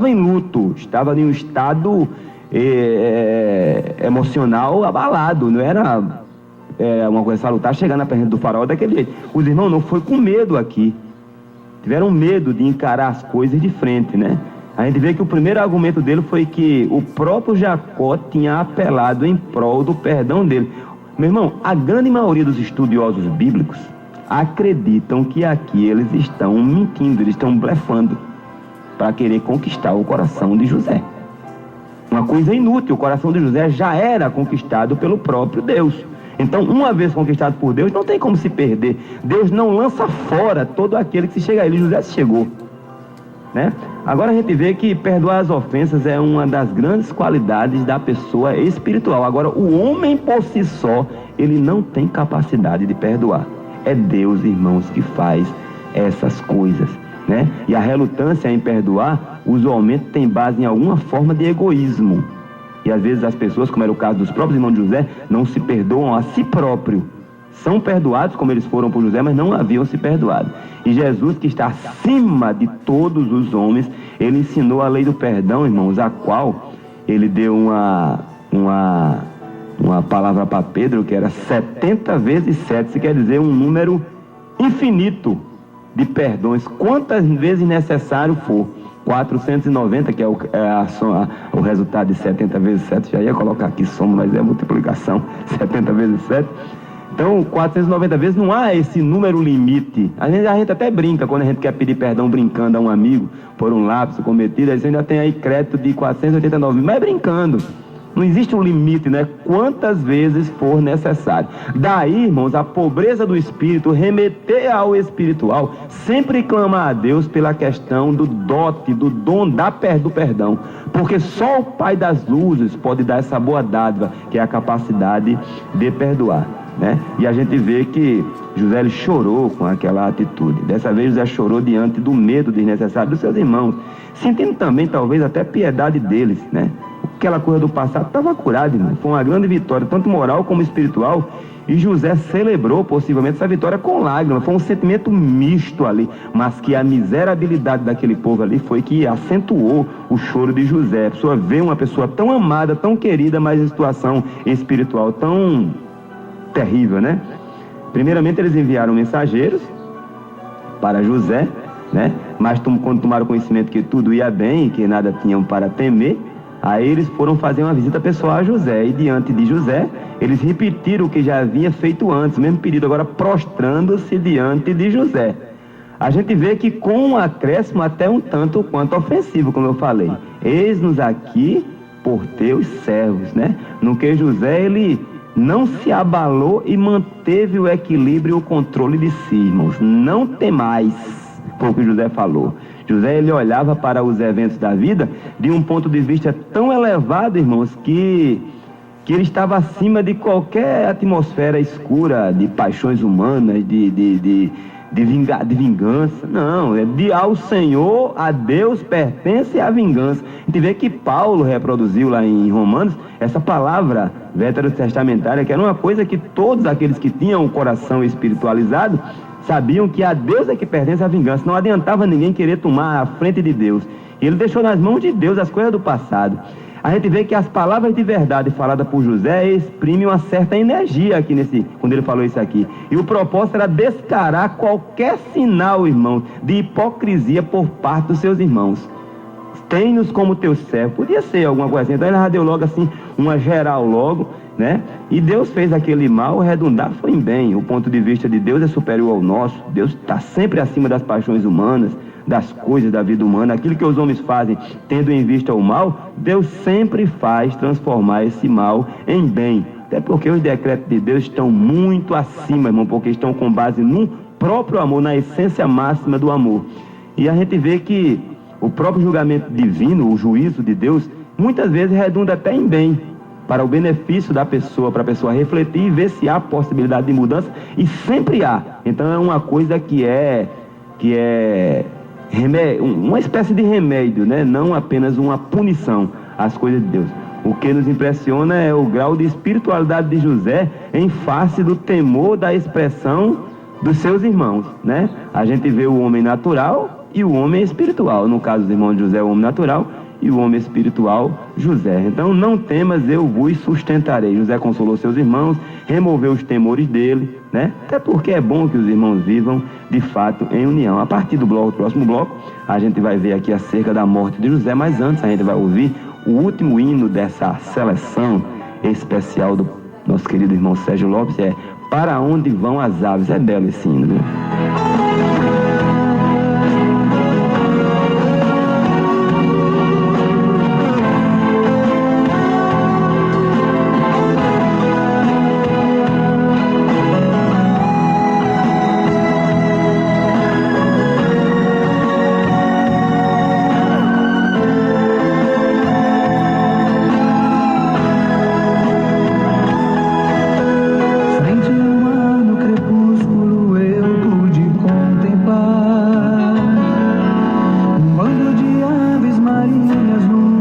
em luto, estava em um estado emocional abalado, não era uma coisa salutar chegar na presença do faraó daquele jeito. Os irmãos não foi com medo aqui, tiveram medo de encarar as coisas de frente, né? A gente vê que o primeiro argumento dele foi que o próprio Jacó tinha apelado em prol do perdão dele. Meu irmão, a grande maioria dos estudiosos bíblicos acreditam que aqui eles estão mentindo, eles estão blefando para querer conquistar o coração de José. Uma coisa inútil, o coração de José já era conquistado pelo próprio Deus. Então, uma vez conquistado por Deus, não tem como se perder. Deus não lança fora todo aquele que se chega a ele. José se chegou, né? Agora a gente vê que perdoar as ofensas é uma das grandes qualidades da pessoa espiritual. Agora, o homem por si só, ele não tem capacidade de perdoar. É Deus, irmãos, que faz essas coisas, né? E a relutância em perdoar, usualmente tem base em alguma forma de egoísmo. E às vezes as pessoas, como era o caso dos próprios irmãos de José, não se perdoam a si próprio. São perdoados como eles foram por José, mas não haviam se perdoado. E Jesus, que está acima de todos os homens, ele ensinou a lei do perdão, irmãos, a qual ele deu uma palavra para Pedro, que era 70 vezes 7, isso quer dizer um número infinito de perdões, quantas vezes necessário for. 490, que é o resultado de 70 vezes 7, já ia colocar aqui soma, mas é multiplicação, 70 vezes 7. Então, 490 vezes não há esse número limite. A gente até brinca, quando a gente quer pedir perdão brincando a um amigo por um lapso cometido, aí você ainda tem aí crédito de 489, mas brincando. Não existe um limite, né? Quantas vezes for necessário. Daí, irmãos, a pobreza do espírito, remeter ao espiritual, sempre clamar a Deus pela questão do dote, do dom do perdão. Porque só o Pai das luzes pode dar essa boa dádiva, que é a capacidade de perdoar, né? E a gente vê que José ele chorou com aquela atitude. Dessa vez José chorou diante do medo desnecessário dos seus irmãos, sentindo também talvez até piedade deles, né? Aquela coisa do passado estava curada, irmão. Foi uma grande vitória, tanto moral como espiritual. E José celebrou possivelmente essa vitória com lágrimas. Foi um sentimento misto ali, mas que a miserabilidade daquele povo ali foi que acentuou o choro de José. A pessoa vê uma pessoa tão amada, tão querida, mas em situação espiritual tão terrível, né? Primeiramente eles enviaram mensageiros para José, né? Mas quando tomaram conhecimento que tudo ia bem, que nada tinham para temer, aí eles foram fazer uma visita pessoal a José, e diante de José, eles repetiram o que já havia feito antes, mesmo pedido, agora prostrando-se diante de José. A gente vê que com um acréscimo até um tanto quanto ofensivo, como eu falei. Eis-nos aqui por teus servos, né? No que José, ele não se abalou e manteve o equilíbrio e o controle de si, irmãos. Não temais, foi o que José falou. José, ele olhava para os eventos da vida de um ponto de vista tão elevado, irmãos, que ele estava acima de qualquer atmosfera escura de paixões humanas, de vingança. Não, ao Senhor, a Deus pertence a vingança. A gente vê que Paulo reproduziu lá em Romanos essa palavra veterotestamentária, que era uma coisa que todos aqueles que tinham o coração espiritualizado sabiam que a Deus é que pertence a vingança. Não adiantava ninguém querer tomar a frente de Deus. E ele deixou nas mãos de Deus as coisas do passado. A gente vê que as palavras de verdade faladas por José exprimem uma certa energia aqui quando ele falou isso aqui. E o propósito era descarar qualquer sinal, irmão, de hipocrisia por parte dos seus irmãos. Tem-nos como teu servo. Podia ser alguma coisa assim. Então ele já deu logo assim, uma geral logo, né? E Deus fez aquele mal redundar foi em bem. O ponto de vista de Deus é superior ao nosso. Deus está sempre acima das paixões humanas, das coisas da vida humana. Aquilo que os homens fazem tendo em vista o mal, Deus sempre faz transformar esse mal em bem. Até porque os decretos de Deus estão muito acima, irmão, porque estão com base no próprio amor, na essência máxima do amor. E a gente vê que o próprio julgamento divino, o juízo de Deus, muitas vezes redunda até em bem, para o benefício da pessoa, para a pessoa refletir e ver se há possibilidade de mudança, e sempre há. Então é uma coisa que é uma espécie de remédio, né? Não apenas uma punição às coisas de Deus. O que nos impressiona é o grau de espiritualidade de José em face do temor da expressão dos seus irmãos, né? A gente vê o homem natural e o homem espiritual. No caso dos irmãos de José, o homem natural, e o homem espiritual, José. Então, não temas, eu vos sustentarei. José consolou seus irmãos, removeu os temores dele, né? Até porque é bom que os irmãos vivam, de fato, em união. A partir do próximo bloco, a gente vai ver aqui acerca da morte de José, mas antes a gente vai ouvir o último hino dessa seleção especial do nosso querido irmão Sérgio Lopes, é Para Onde Vão as Aves. É belo esse hino, viu? Um bando de aves marinhas no